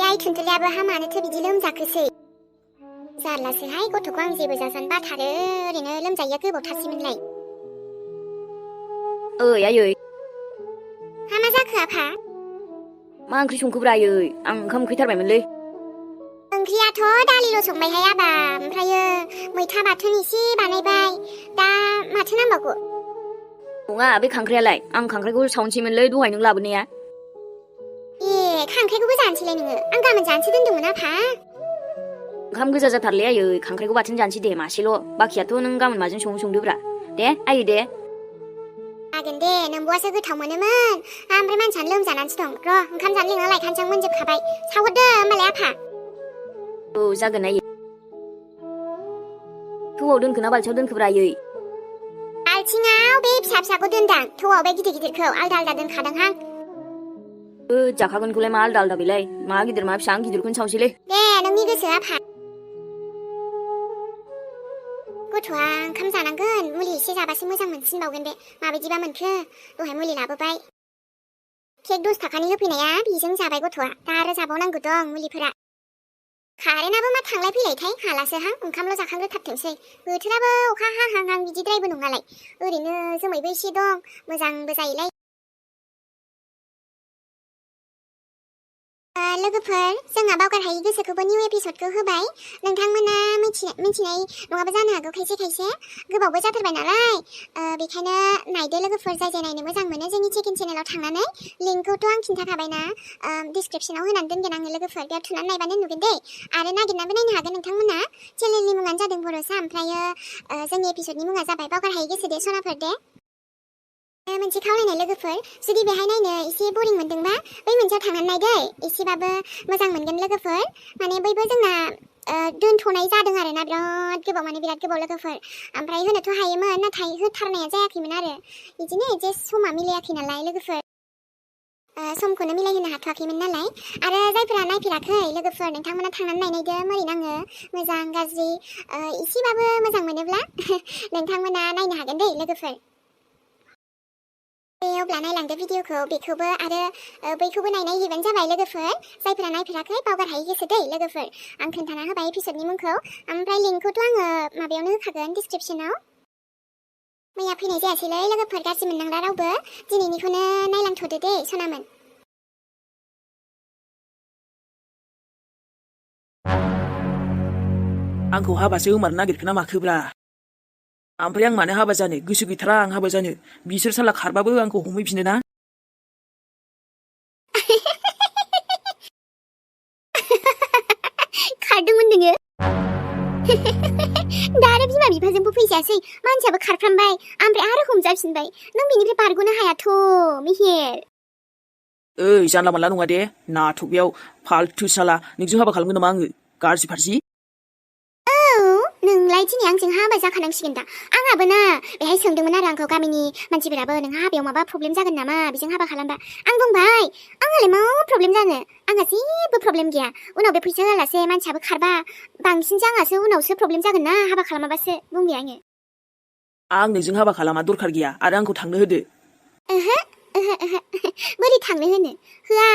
ओमफ्राय थुनथुलियाबो हामानोथो बिदि लोमजाखोसै जारलासोहाय गथ'खौ आं जेबो जाजानो बाथारो ओरैनो लोमजायैया गोबावथारसैमोनलाय ओइ आयै हा मा जाखो आफा मा ओंख्रि संखोब्रा आयै आं ओंखाम उखैथारबायमोनलै ओंख्रियाथ' दालिल' संबायहाय आबा ओमफ्रायो मैथा बाथोन एसे बानायबाय दा माथो नांबावगौ नङा बे खांख्रायालाय आं खांख्राइखौ सावनोसैमोनलै दहाय नों लाबोनाया ए खांख्राइखौबो जानोसैलाय नोङो आं गाबोन जानोसै दोन्दोंमोन आफा ओंखाम गोजा जाथारलै आयै खांख्राइखौ बाथोन जानोसै दे मासेल' बाखियाथ' नों गाबोन माजों संदोब्रा दे आयै दे जागोन दे नोंब'आसो गोथाव मोनोमोन ओमफ्राय मानसियानो लोमजानानैसो दं र' ओंखाम जानो लिंना लायखानोसै आं मोनजोबखाबाय सावहरदो होमबालाय आफा औ जागोन आयै थौआव दोनखो ना बाल्थियाव दोनखोब्रा आयै बाल्थिङाव बे फिसा फिसाखौ दोनदां थौआव बे गिदिर गिदिरखौ आलदा आलदा दोनखादोंहां जाखागोनखौलाय मा आलदा आलदा बेलाय मा गिदिर मा फिसा आं गिदिरखौनो सावनोसैलै दे नोंनि गोसो आफा गथ'आ ओंखाम जानांगोन मुलि एसे जाबासो मोजां मोनसिनबावगोन बे माबायदिबा मोनखो दहाय मुलि लाबोबाय केक 10 थाखानि होफैनाया बेजों जाबाय गथ'आ दा आरो जाबावनांगौ दं मुलिफोरा कारेन्टआबो मा थांलाय फैलायथाय हालासोहां ओंखामल' जाखांग्रोथारथोंसै बोथोराबो अखा हाहां बिदिद्रायबो नङालाय ओरैनो जोमैबो एसे दं मोजांबो जायोलाय लोगोफोर जोंहा बावगारहायै गोसोखौबो निउ एपिसडखौ होबाय नोंथांमोना मिथिनाय नङाबो जानो हागौ खायसे खायसे गोबावबो जाथारबाय नालाय बेखायनो नायदो लोगोफोर जाय जाय नायनो मोजां मोनो जोंनि सेकेन्ड चेनेलाव थांनानै लिंकखौथ' आं खिन्थाखाबायना डिसक्रिपसनाव होनानै दोनगोन आङो लोगोफोर बेयाव थुनानै नायबानो नुगोन दे आरो नागिरनानैबो नायनो हागोन नोंथांमोना चेनेलनि मुङानो जादों बर'सा ओमफ्रायो जोंनि एपिसडनि मुङा जाबाय बावगारहायै गोसो दे सनाफोर दे मोनसे खावलायनाय लोगोफोर जुदि बेहाय नायनो एसे बरिं मोनदोंबा बै मोनसेयाव थांनानै नायदै एसेबाबो मोजां मोनगोन लोगोफोर माने बैबो जोंना दोनथ'नाय जादों आरोना बिराद गोबाव लोगोफोर ओमफ्राय होनोथ' हायोमोन नाथाय होथारनाया जायाखैमोन आरो बिदिनो एडजास्ट समा मिलायाखै नालाय लोगोफोर समखौनो मिलायहोनो हाथ'वाखैमोन नालाय आरो जायफोरा नायफेराखै लोगोफोर नोंथांमोना थांनानै नायनायदो मारै नाङो मोजां गाज्रि एसेबाबो मोजां मोनोब्ला नोंथांमोना नायनो हागोन दे लोगोफोर अब्ला नायलांदो भिडिअखौ बेखौबो आरो बैखौबो नायहैबानो जाबाय लोगोफोर जायफोरा नायफेराखै बावगारहायै गोसो दै लोगोफोर आं खोन्थाना होबाय एपिसडनि मुंखौ ओमफ्राय लिंकखौथ' आङो माबायावनो होखागोन डिसक्रिपसनाव मैया फैनाय जायासैलै लोगोफोर गाज्रि मोननांला रावबो दिनैनिखौनो नायलांथ'दो दे सनामोन आंखौ हाबासो होमारनो नागिरखोना माखोब्रा ओमफ्राय आं मानो हाबा जानो गोसो गैथारा आं हाबा जानो बिसोर साला खारबाबो आंखौ हमहैफिनो ना खारदोंमोन नोङो दा आरो बिमा बिफाजोंबो फैजासै मानसियाबो खारफ्रामबाय ओमफ्राय आरो हमजाफिनबाय नों बेनिफ्राय बारग'नो हायाथ' मेहेर ओइ जानला मानला नङा दे नाथक बेयाव फाल्थु साला नोंजों हाबा खालामगोन नामा आङो गाज्रि फारसि नोंलाय दिनै आंजों हाबा जाखानांसिगोन दा आंहाबो ना बेहाय सोंदोंमोन आरो आंखौ गामिनि मानसिफोराबो नोंहा हाबायाव माबा प्रब्लेम जागोन नामा बेजों हाबा खालामबा आं बुंबाय आंहालाय मा प्रब्लेम जानो आंहा जेबो प्रब्लेम गैया उनाव बे फैसा होआलासे मानसियाबो खारबा बांसिनसो आंहासो उनावसो प्रब्लेम जागोन ना हाबा खालामाबासो बुंबाय आङो आं नोंजों हाबा खालामा दरखार गैया आरो आंखौ थांनो होदो बोरै थांनो होनो होआ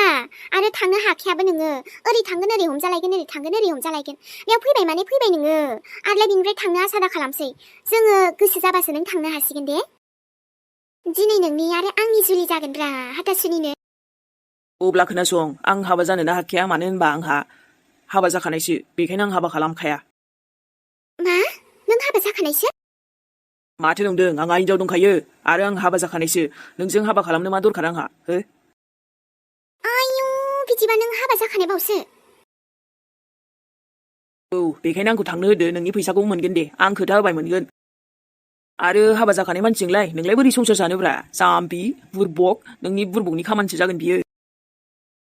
आरो थांनो हाखायाबो नोङो ओरै थांगोन ओरै हमजालायगोन ओरै थांगोन ओरै हमजालायगोन बेयाव फैबाय माने फैबाय नोङो आरोलाय बिनिफ्राय थांनो आसा दा खालामसै जोङो गोसो जाबासो नों थांनो हासिगोन दे दिनै नोंनि आरो आंनि जुलि जागोनब्रा हाथासुनिनो अब्ला खोनासं आं हाबा जानोनो हाखाया मानो होनबा आंहा हाबा जाखानायसो बेखायनो आं हाबा खालामखाया मा नों हाबा जाखानायसो माथो नंदों आंहा हिनजाव दंखायो आरो आं हाबा जाखानायसो नोंजों हाबा खालामनो मा दरखार आंहा हो आयु बिदिबा नों हाबा जाखानायबावसो औ बेखायनो आंखौ थांनो होदो नोंनि फैसाखौ मोनगोन दे आं खोथा होबाय मोनगोन आरो हाबा जाखानाय मानसिजोंलाय नोंलाय बोरै संसार जानोब्रा जाम्बि बुरबक नोंनि बुरबकनि खामानिसो जागोन बियो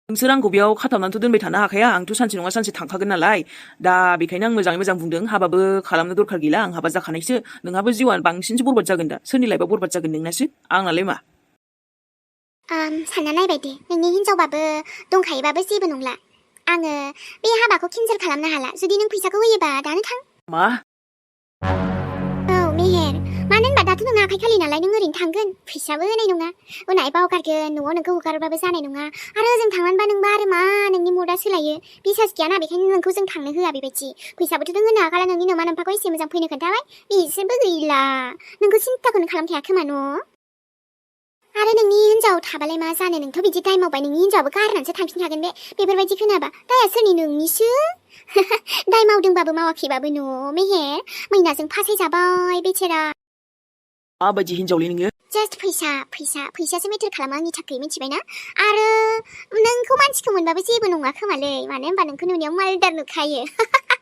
नोंसोर आंखौ बेयाव खाथाबनानैथ' दोनबाय थानो हाखाया आंथ' सानसे नङा सानसे थांखागोन नालाय दा बेखायनो आं मोजाङै मोजां बुंदों हाबाबो खालामनो दरखार गैला आं हाबा जाखानायसो नोंहाबो जिउआ बांसिनसो बरबाद जागोन दा सोरनि लाइफआ बरबाद जागोन नोंनासो आंनालाय मा सानना नायबाय दे नोंनि हिनजावबाबो दंखायोबाबो जेबो नंला आङो बे हाबाखौ केन्सेल खालामनो हाला जुदि नों फैसाखौ होयोबा दानो थां मा औ मेहेर मानो होनबा दाथ' नोंना आखाइ खालि नालाय नों ओरैनो थांगोन फैसाबो होनाय नङा उनावहाय बावगारगोन न'आव नोंखौ हगारबाबो जानाय नङा आरो जों थांनानैबा नोंबा आरो मा नोंनि मुडा सोलायो बिसास गैयाना बेखायनो नोंखौ जों थांनो होआ बेबायदि फैसाबोथ' नों होनो हाखाला नोंनि नोमा नोमफाखौ एसे मोजां फैनो खोन्थाबाय बिसोरबो गैला नोंखौ सिन्ताखौनो खालामखाया खोमा न' आरो नोंनि हिन्जाव थाबालाय मा जानो नोंथ' बिदि दाय मावबाय नोंनि हिन्जावाबो गारनानैसो थांफिनखागोन बे बेफोरबायदि खोनाबा दाया सोरनि नोंनिसो दाय मावदोंबाबो मावाखैबाबो न' मेहेर मैनाजों फासायजाबाय बेचेरा माबायदि हिनजावलै नोङो जास्ट फैसासो मेटार खालामो आंनि थाखाय मिथिबायना आरो नोंखौ मानसिखौ मोनबाबो जेबो नङा खोमालै मानो होनबा नोंखौ नुनायाव मालदार नुखायो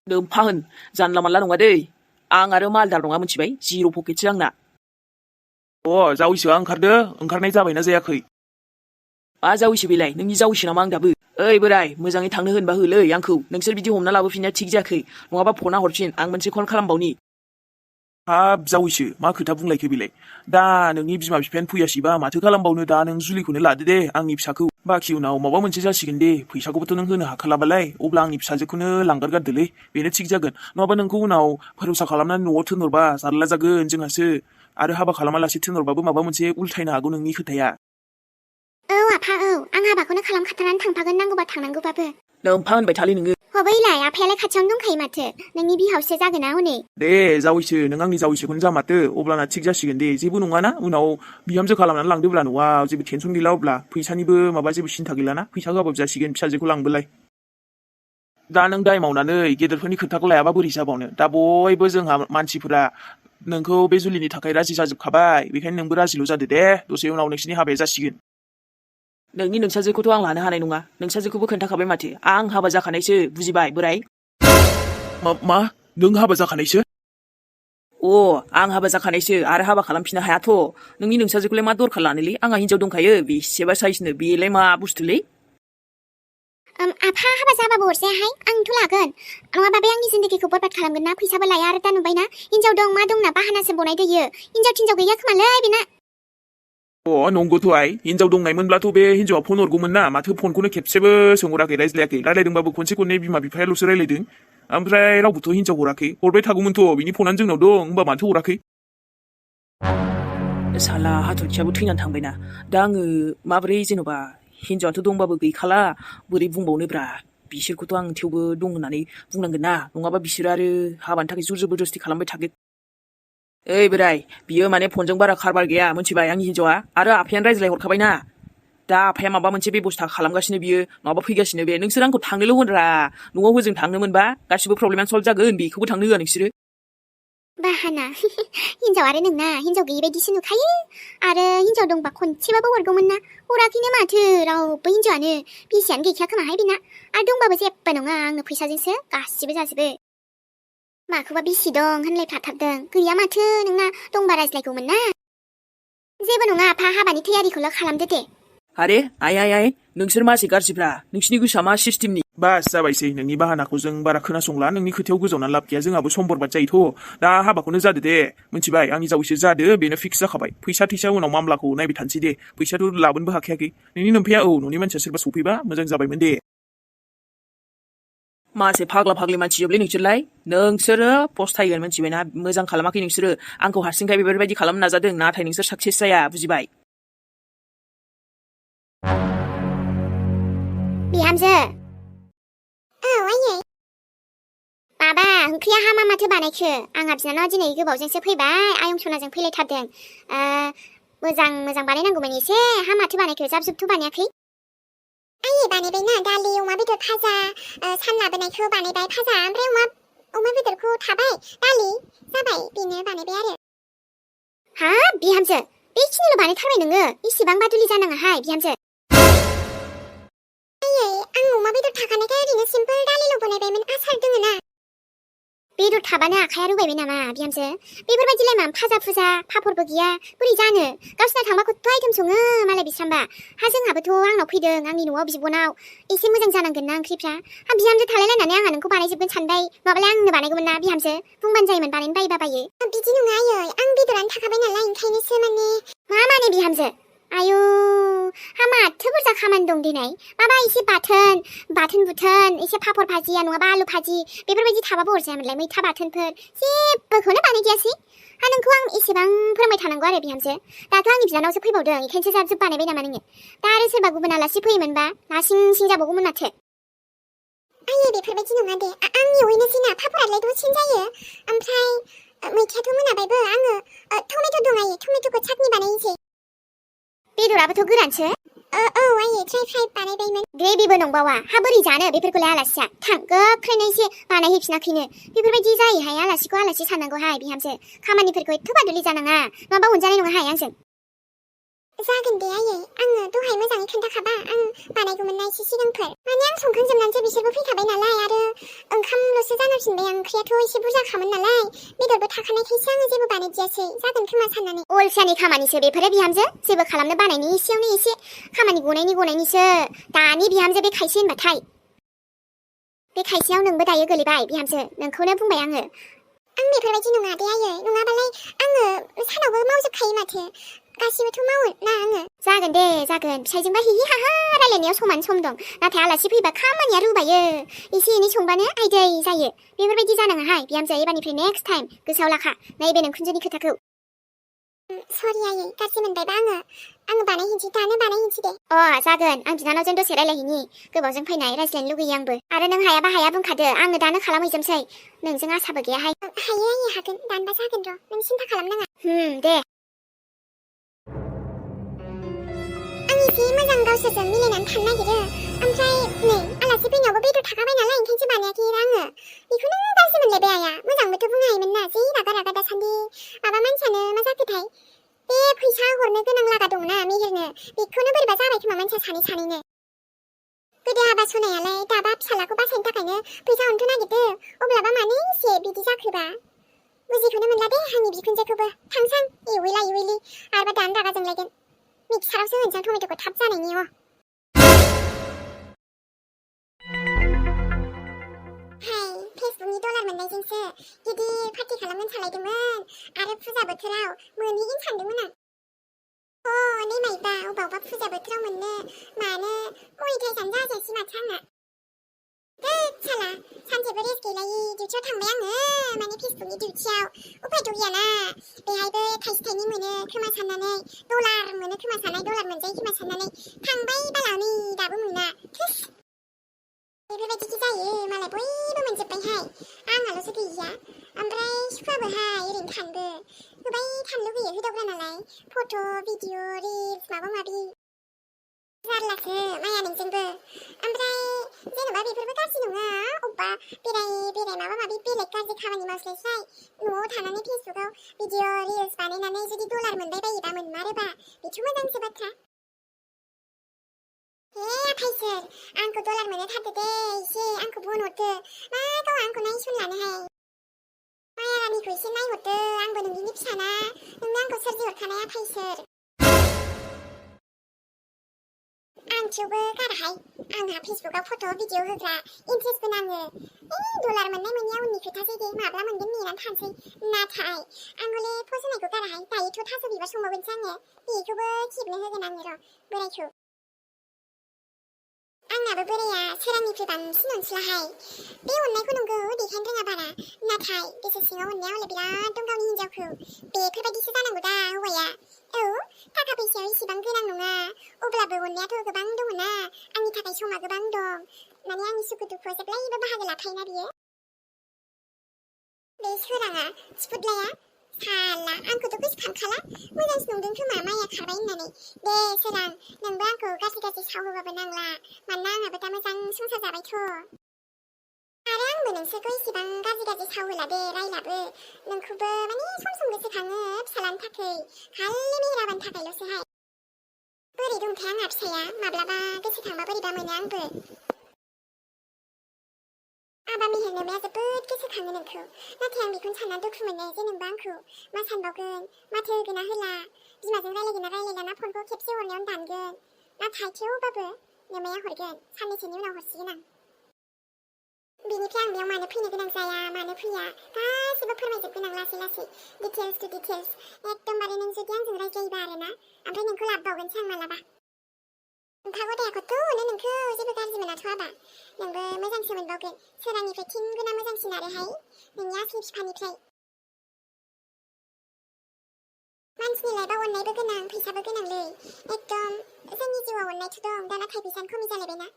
नोम्फा होन जानला मानला नङा दै आं आरो मालदार नङा मिथिबाय जिर' पकेटसो आंना जावैसोआ ओंखारनाय जाबायना जायाखै मा जावैसो बेलाय नोंनि जावैसो नामा आं दाबो ओइ बोराय मोजाङै थांनो होनबा होलै आंखौ नोंसोर बिदि हमना लाबोफिननाया थिग जायाखै नङाबा फना हरफिन आं मोनसे कल खालामबावनि हाब जावैसो मा खोथा बुंलायखो बेलाय दा नोंनि बिमा बिफायानो फैयासैबा माथो खालामबावनो दा नों जुलिखौनो लादो दे आंनि फिसाखौ बाखि उनाव माबा मोनसे जासिगोन दे फैसाखौबोथ' नों होनो हाखालाबालाय अब्ला आंनि फिसाजोखौनो लांगारगारदोलै बेनो थिग जागोन नङाबा नोंखौ उनाव भरोसा खालामनानै न'आव थिनहरबा जारला जागोन जोंहासो आरो हाबा खालामालासे थिनहरबाबो माबा मोनसे उल्थायनो हागौ नोंनि खोथाया औ आफा औ आं हाबाखौनो खालामखाथारनानै थांफागोन नांगौबा थांनांगौबाबो नोम्फा होनबाय थालै नोङो बैलाय आफायालाय खाथियावनो दंखायो माथो नोंनि बिहावसो जागोन ना हनै दे जावैसो नों आंनि जावैसोखौनो जा माथो अब्लाना थिग जासिगोन दे जेबो नङाना उनाव बिहामजो खालामनानै लांदोब्ला न'आव जेबो टेनसन गैला अब्ला फैसानिबो माबा जेबो सिन्था गैलाना फैसा होआबाबो जासिगोन फिसाजोखौ लांबोलाय दा नों दाय मावनानै गेदेरफोरनि खोथाखौ लायाबा बोरै जाबावनो दा बयबो जोंहा मानसिफोरा नोंखौ बे जुलिनि थाखाय राजि जाजोबखाबाय बेखायनो नोंबो राजिल' जादो दे दसे उनाव नोंसिनि हाबाया जासिगोन नोंनि नोंसाजोखौथ' आं लानो हानाय नङा नोंसाजोखौबो खोन्थाखाबाय माथो आं हाबा जाखानायसो बुजिबाय बोराय मा नों हाबा जाखानायसो आं हाबा जाखानायसो आरो हाबा खालामफिननो हायाथ' नोंनि नोंसाजोखौलाय मा दरखार लानोलै आंहा हिनजाव दंखायो बेसेबा साइसनो बेलाय मा बुस्थुलै आफा हाबा जाबाबो अरजायाहाय आंथ' लागोन नङाबा बे आंनि जिन्दगिखौ बरबाद खालामगोन ना फैसाबो लाया आरो दा नुबायना हिन्जाव दं मा दंना बाहानासो बनायदोयो हिन्जाव थिन्जाव गैया खोमालै बेना नंगौथ' आइ हिन्जाव दंनायमोनब्लाथ' बे हिन्जावा फन हरगौमोन ना माथो फनखौनो खेबसेबो सोंहराखै रायज्लायाखै रायलायदोंबाबो खनसे खननै बिमा बिफायाल'सो रायलायदों ओमफ्राय रावबोथ' हिन्जाव हराखै हरबाय थागौमोनथ' बिनि फनानो जोंनाव दं होमबा माथो हराखै साला हाथरखियाबो थैनानै थांबायना दा आङो माबोरै जेन'बा हिन्जावाथ' दंबाबो गैखाला बोरै बुंबावनोब्रा बिसोरखौथ' आं थेवबो दं होननानै बुंनांगोन ना नङाबा बिसोरो आरो हाबानि थाखाय जुर जबरदस्ति खालामबाय थागोन ओइ बोराय बियो माने फनजों बारा खारबार गैया मिथिबाय आंनि हिन्जावा आरो आफायानो रायज्लाय हरखाबायना दा आफाया माबा मोनसे बेबस्था खालामगासिनो बियो माबा फैगासिनो बे नोंसोर आंखौ थांनोल' होनरा न'आव होजों थांनो मोनबा गासिबो प्रब्लेमानो सल्भ जागोन बेखौबो थांनो होआ नोंसोरो बाहाना हिन्जाव आरो नोंना हिन्जाव गैयि बायदिसो नुखायो आरो हिन्जाव दंबा खनसेबाबो हरगौमोन ना हराखैनो माथो रावबो हिन्जावानो बिसियानो गैखाया खोमाहाय बेना आरो दंबाबो जेबो नङा आंनो फैसाजोंसो गासिबो जाजोबो माखौबा बिसि दं होनलायफ्लाथारदों गैया माथो नोंना दंबा रायज्लायगौमोन ना जेबो नङा आफा हाबानि तैयारिखौल' खालामदो दे आरे आइ नोंसोर मासे गाज्रिफ्रा नोंसिनि गोसोआ मा सिस्टेमनि बास जाबायसै नोंनि बाहानाखौ जों बारा खोनासंला नोंनि खोथायाव गोजावनानै लाब गैया जोंहाबो सम बरबाद जायोथ' दा हाबाखौनो जादो दे मिथिबाय आंनि जावैसो जादो बेनो फिक्स जाखाबाय फैसा उनाव मामलाखौ नायबाय थानोसै दे फैसाथ' लाबोनोबो हाखायाखै नोंनि नोमफाया न'नि मानसिया सोरबा सफैबा मोजां जाबायमोन दे मासे फाग्ला फाग्लि मानसि जोबलै नोंसोरो पस्थायगोन मिथिबायना मोजां खालामाखै नोंसोरो आंखौ हारसिंखाय बेफोरबायदि खालामनो नाजादों नाथाय नोंसोर साक्सेस जाया बुजिबाय बिहामजो आयै माबा ओंख्रिया हामा माथो बानायखो आंहा बिनानावा दिनै गोबावजोंसो फैबाय आयं सनाजों फैलायथारदों मोजां बानायनांगौमोन एसे हा माथो बानायखो जाब जुबथ' बानायाखै आयै बानायबायना दालि अमा बेदर भाजा सान लाबोनायखौ बानायबाय भाजा ओमफ्राय अमा बेदरखौ थाबाय दालि जाबाय बेनो बानायबाय आरो हाब बिहामजो बेखिनिल' बानायथारबाय नोङो इसेबां बादुलि जानाङाहाय बिहामजो आयै आं अमा बेदर थाखानायखाय ओरैनो सिम्पोल दालिल' बानायबायमोन आसार दोङो ना बेदर थाबानो आखाया रुबायबाय नामा बिहामजो बेफोरबायदिलाय मा भाजा फुजा पापरबो गैया बोरै जानो गावसिना थांबा खथ' आइटेम सङो मालाय बिस्रांबा जोंहाबोथ' आंनाव फैदों आंनि न'आव बिब'नाव एसे मोजां जानांगोन ना ओंख्रिफ्रा बिहामजो थालायलायनानै आंहा नोंखौ बानायजोबगोन सानबाय नङाबालाय आंनो बानायगौमोन ना बिहामजो बुंबानो जायोमोन बानायनो बायो बिदि नङा आयै आं बेदरानो थाखाबाय नालाय ओंखायनोसो माने बिहामजो आयु हामाथो बुरजा खामानि दं दिनै माबा एसे बाथोन बुथोन एसे पापर भाजिया नङाबा आलु भाजि बेफोरबायदि थाबाबो अरजायामोनलाय मैथा बाथोनफोर जेबोखौनो बानायदियासै हा नोंखौ आं एसेबां फोरोंबाय थानांगौ आरो बिहामजो दाथ' आंनि बिनानावसो फैबावदों बेखायनोसो जाब जुब बानायबाय नामा नोङो दा आरो सोरबा गुबुन आलासि फैयोमोनबा लासिं सिं जाबावगौमोन माथो आयै बेफोरबायदि नङा दे आं एवहैनोसै ना पापरालाय दसेनो जायो ओमफ्राय मैथायाथ' मोनाबायबो आङो टमेट' दं आयै टमेट'खौ चाटनि बानायनोसै बेदराबोथ' गोरानसो औ आयै ट्राइ फ्राइ बानायबायमोन ग्रेभिबो नंबावा हा बोरै जानो बेफोरखौलाय आलासिया थां गोख्रैनो एसे बानायहैफिनाखैनो बेफोरबायदि जायोहाय आलासिखौ आलासि साननांगौहाय बिहामजो खामानिफोरखौ एथ' बादुलि जानाङा नङाबा अनजानाय नङाहाय आंजों जागोन दे आयै आङो दहाय मोजाङै खोन्थाखाबा आं बानायगौमोन ना एसे सिगांफोर माने आं संखांजोबनानैसो बिसोरबो फैखाबाय नालाय आरो ओंखामल'सो जानांफिनबाय आं ओंख्रियाथ' एसे बुरजाखामोन नालाय बेदरबो थाखानायखायसो आङो जेबो बानायदियासै जागोन खोमा साननानै अलसियानि खामानिसो बेफोरो बिहामजो जेबो खालामनो बानायनि एसेयावनो एसे खामानि गनायनिसो दानि बिहामजो बे खायसे होनबाथाय बे खायसेयाव नोंबो दायो गोलैबाय बिहामजो नोंखौनो बुंबाय आङो आं बेफोरबायदि नङा दे आयै नङाबालाय आङो सानावबो मावजोबखायो माथो गासिबोथ' मावो ना आङो जागोन दे जागोन फिसाइजोंबा हिहि हाहा रायलायनायाव सम दं नाथाय आलासि फैबा खामानिया रुबायो एसे एनै संबानो आयदै जायो बेफोरबायदि जानाङाहाय बिहामजो एबारनिफ्राय नेक्स्ट टाइम गोसोआव लाखा नैबे नोंखुनजोनि खोथाखौ सरि आयै गाज्रि मोनबायबा आङो बानायहैनोसै दानो बानायहैनोसै दे जागोन आं बिनानावजों दसे रायलायहैनि गोबावजों फैनाय रायज्लायनो लुगैयो आंबो आरो नों हायाबा हाया बुंखादो आङो दानो खालामहैजोबसै नोंजों आसाबो गैयाहाय हायो आयै हागोन दानबा जागोन र' नों सिन्था खालामनाङा दे आं एसे मोजां गावसोरजों मिलायनानै थानो नागिरो ओमफ्राय नै आलासि फैनायावबो बेदर थाखाबाय नालाय ओंखायनोसो बानायाखै आङो बेखौनो गाज्रि मोनलायबाय आया मोजांबोथ' बुंनो हायोमोन ना जि रागा दासान्दि माबा मानसियानो मा जाखोथाय बे फैसा हरनो गोनां लागा दंना मेहेरनो बेखौनो बोरैबा जाबाय खोमा मानसिया सानैनो गोदो हाबा सनायालाय दाबा फिसालाखौ बासायनो थाखायनो फैसा हरनोथ' नागिरदो अब्लाबा मानो एसे बिदि जाखोबा बुजिखौनो मोनला दे आंनि बिखुनजोखौबो थांसां एवैला आरोबा दानो रागा जोंलायगोन मिक्सारावसो होनसां टमेट'खौ थाब जानायनि हाय फेसबुकनि डलार मोननायजोंसो गिदिर पार्टि खालामनो सालायदोंमोन आरो फुजा बोथोराव मोनहैगोन सानदोंमोन आं नै माइबा अबावबा फुजा बोथोराव मोननो मानो मनिटाइजानो जाजायासै माथो आंना साला सानसेबो रेस्ट गैलायै डिउटियाव थांबाय आङो माने फेसबुकनि डिउटियाव उफायथ' गैयाना बेहायबो थाइसे थाइनै मोनो खोमा साननानै डलार मोनो खोमा साननाय डलार मोनजायो खोमा साननानै थांबाय बाला नै दाबो मोना थोस बेफोरबायदिखि जायो मालाय बयबो मोनजोब्बायहाय आंहाल'सो गैया ओमफ्राय सुखुवाबोहाय ओरैनो थानोबो होबाय थानो लुगैयो होदावग्रा नालाय फट' भिडिअ रिल्स माबा माबि जारलासो माया नोंजोंबो ओमफ्राय जेनेबा बेफोरबो गाज्रि नङा अब्बा बेराय माबा माबि बेलेग गाज्रि खामानि मावस्लायस्लाय न'आव थानानै फेसबुकाव भिडिअ रिल्स बानायनानै जुदि डलार मोनबाय बायोबा मोनमारोबा बेथ' मोजांसो बाथ्रा हे आफायसोर आंखौ डलार मोननो थारदो दे एसे आंखौ बनहरदो मा गावहा आंखौ नायसनलानोहाय माया रानिखौ एसे नायहरदो आंबो नोंनिनो फिसाना नोंनो आंखौ सोरजिहरखानाय आफायसोर आं थेवबो गाराहाय आंहा फेसबुकाव फट' भिडिअ होग्रा इन्ट्रेस्टबो नाङो डलार मोननाय मोनैया उननि खोथासै दे माब्ला मोनगोन नेनानै थानोसै नाथाय आं हले पस्ट होनायखौ गाराहाय दायोथ' थास' बिबार संबावगोनसो आङो बेखौबो खेबनो होगोन आङो र' बोरायखौ आंनाबो बोराया सोरांनिफ्राय बांसिन अनसुलाहाय बे अननायखौ नंगौ देखायनो रोङा बारा नाथाय गोसो सिङाव अननाया हले बिराद दं गावनि हिन्जावखौ बेफोरबायदिसो जानांगौ दा हौवाया औ थाखा फैसायाव इसेबां गोनां नङा अब्लाबो अननायाथ' गोबां दङ ना आंनि थाखाय समा गोबां दं माने आंनि सुखु दुखुआव जेब्लायबो बाहागो लाखायोना बियो बे सोराङा थिफुदलाया साला आंखौथ' गोसोखांखाला मोजांसो नंदों खोमा माया खारबाय होननानै दे सोरां नोंबो आंखौ गाज्रि साव होबाबो नांला मानोना आंहाबो दा मोजां संसार जाबायथ' आरो आंबो नोंसोरखौ इसेबां गाज्रि साव होला दे रायलाबो नोंखौबो माने सम गोसोखाङो फिसालानि थाखाय खालि मेहेराबानि थाखायल'सोहाय बोरै दंथाय आंहा फिसाया माब्लाबा गोसोखांबा बोरैबा मोनो आंबो आबा मेहेरनोमाया जोबोद गोसोखाङो नोंखौ नाथाय आं बेखौनो सानना दुखु मोनो जे नोंबो आंखौ मा सानबावगोन माथो होगोन ना होला बिमाजों रायलायगोन ना रायलायला ना फनखौ खेबसे हरनायावनो दानगोन नाथाय थेवबाबो नोमाया हरगोन साननैसोनि उनाव हरसिगोन आं बिनिफ्राय आं बेयाव मानो फैनो गोनां जाया मानो फैया गासैबो फोरमायजोबगोन आं लासै लासै डिटेल्स टु डिटेल्स एकदमबारे नों जुदि आंजों रायज्लायोबा आरोना ओमफ्राय नोंखौ लाबोबावगोनसो आं मालाबा फागदायाखौथ' नोंखौ जेबो गाज्रि मोनाथ' आबा नोंबो मोजांसो मोनबावगोन सोरांनिफ्राय थिनगुना मोजांसिन आरोहाय नोंनि आसलि बिफानिफ्राय मानसिनि लाइफआव अननायबो गोनां फैसाबो गोनांलै एकदम जोंनि जिउआव अननायथ' दं दा नाथाय फैसानि खमि जालायबायना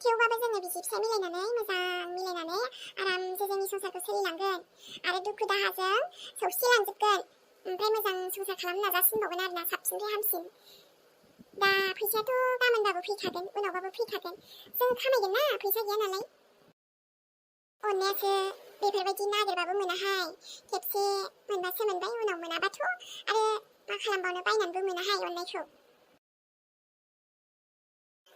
थेवबाबो जोङो बिसि फिसाय मिलायनानै मोजां मिलायनानै आरामसे जोंनि संसारखौ सोलिलांगोन आरो दुखु दाहाजों सौसिलांजोबगोन ओमफ्राय मोजां संसार खालामनो नाजासिनबावगोन आरोना साबसिननिफ्राय हामसिन दा फैसायाथ' गाबोनबाबो फैखागोन उनावबाबो फैखागोन जों खामायगोन ना फैसा गैया नालाय अननायासो बेफोरबायदि नागिरबाबो मोनाहाय खेबसे मोनबासो मोनबाय उनाव मोनाबाथ' आरो मा खालामबावनो बायनानैबो मोनाहाय अननायखौ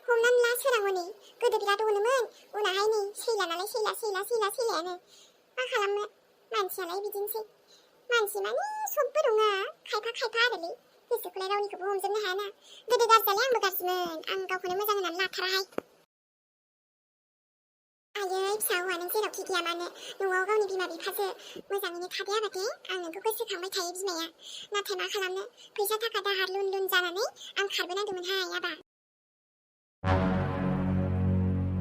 हमनानै ला सोरां हनै गोदो बिराद अनोमोन उनावहाय नै सैला नालाय सैलायानो मा खालामनो मानसियालाय बिदिनोसै मानसि माने सबबो नङा खायफा आरोलै गोसोखौलाय रावनिखौबो हमजोबनो हायाना गोदो गाज्रियालाय आंबो गाज्रिमोन आं गावखौनो मोजां होननानै लाथाराहाय आयै फिसा हौवा नों जेरावखि गैया मानो न'आव गावनि बिमा बिफाजो मोजाङैनो थादेयाबादे आं नोंखौ गोसोखांबाय थायो बिमाया नाथाय मा खालामनो फैसा थाखा दाहार लुन जानानै आं खारबोनांदोंमोनहाय आबा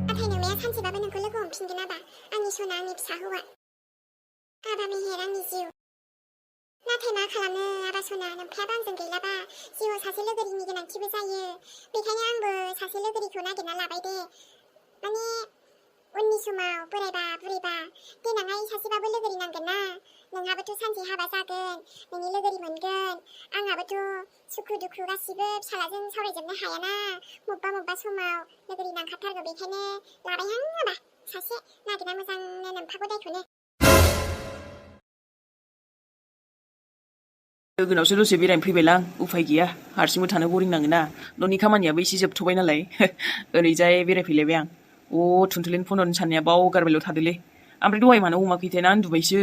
नाथाय नोंमाया सानसेबाबो नोंखौ लोगो हमफिनगोन आबा आंनि सना आंनि फिसा हौवा आबा मेहेर आंनि जिउ नाथाय मा खालामनो आबा सना नोमफ्रायाबो आंजों गैलाबा जिउआव सासे लोगोरिनि गोनांथिबो जायो बेखायनो आंबो सासे लोगोरिखौ नागिरना लाबाय दे माने उननि समाव बोरायबा बुरैबा देनांहाय सासेबाबो लोगोरि नांगोन ना नोंहाबोथ' सानसे हाबा जागोन नोंनि लोगोरि मोनगोन आंहाबोथ' सुखु दुखु गासिबो फिसालाजों सावरायजोबनो हायाना मबेबा समाव लोगोरि नांखाथारगौ बेखायनो लाबायहां आबा सासे नागिरना मोजांनो नोमफागौ दायखौनो लोगोनावसो दसे बेरायनो फैबायलां उफाय गैया हारसिंबो थानो बरिं नाङोना न'नि खामानियाबो एसे जोबथ'बाय नालाय ओरैजाय बेरायफैलायबाय आं थुनथुलिनो फन हरनो साननाया बावगारबायल' थादोलै ओमफ्राय दहाय मानो हमाखैथाय ना उन्दुबायसो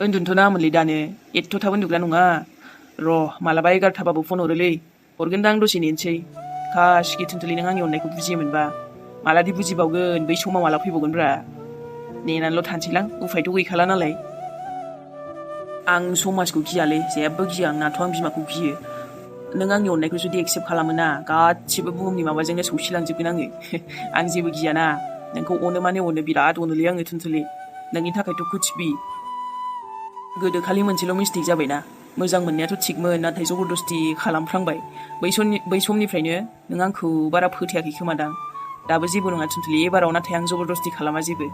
उन्दुनोथ' नाङामोनलै दानो एथ' थाब उन्दुग्रा नङा र' मालाबा 11थाबाबो फन हरोलै हरगोनदां दसे नेनोसै कासिखि थुनथुलि नों आंनि अननायखौ बुजियोमोनबा मालादि बुजिबावगोन बै समा माला फैबावगोनब्रा नेनानैल' थानोसैलां उफायथ' गैखाला नालाय आं समाजखौ गियालै जेबो गिया आंनाथ' आं बिमाखौ गियो नों आंनि अननायखौ जुदि एक्सेप्ट खालामोना गासिबो बुहुमनि माबाजोंनो सौसिलांजोबगोन आङो आं जेबो गियाना नोंखौ अनो माने अनो बिराद अनोलै आङो थुनथुलि नोंनि थाखायथ' कुचबि गोदो खालि मोनसेल' मिस्टेक जाबायना मोजां मोननायाथ' थिगमोन नाथाय जबरदस्ति खालामफ्रांबाय बै समनिफ्रायनो नों आंखौ बारा फोथायाखै खोमादां दाबो जेबो नङा थुनथुलि एबाराव नाथाय आं जबरदस्ति खालामा जेबो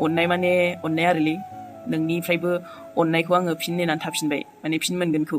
अननाय माने अननाय आरोलै नोंनिफ्रायबो अननायखौ आङो फिन नेनानै थाफिनबाय माने फिन मोनगोनखौ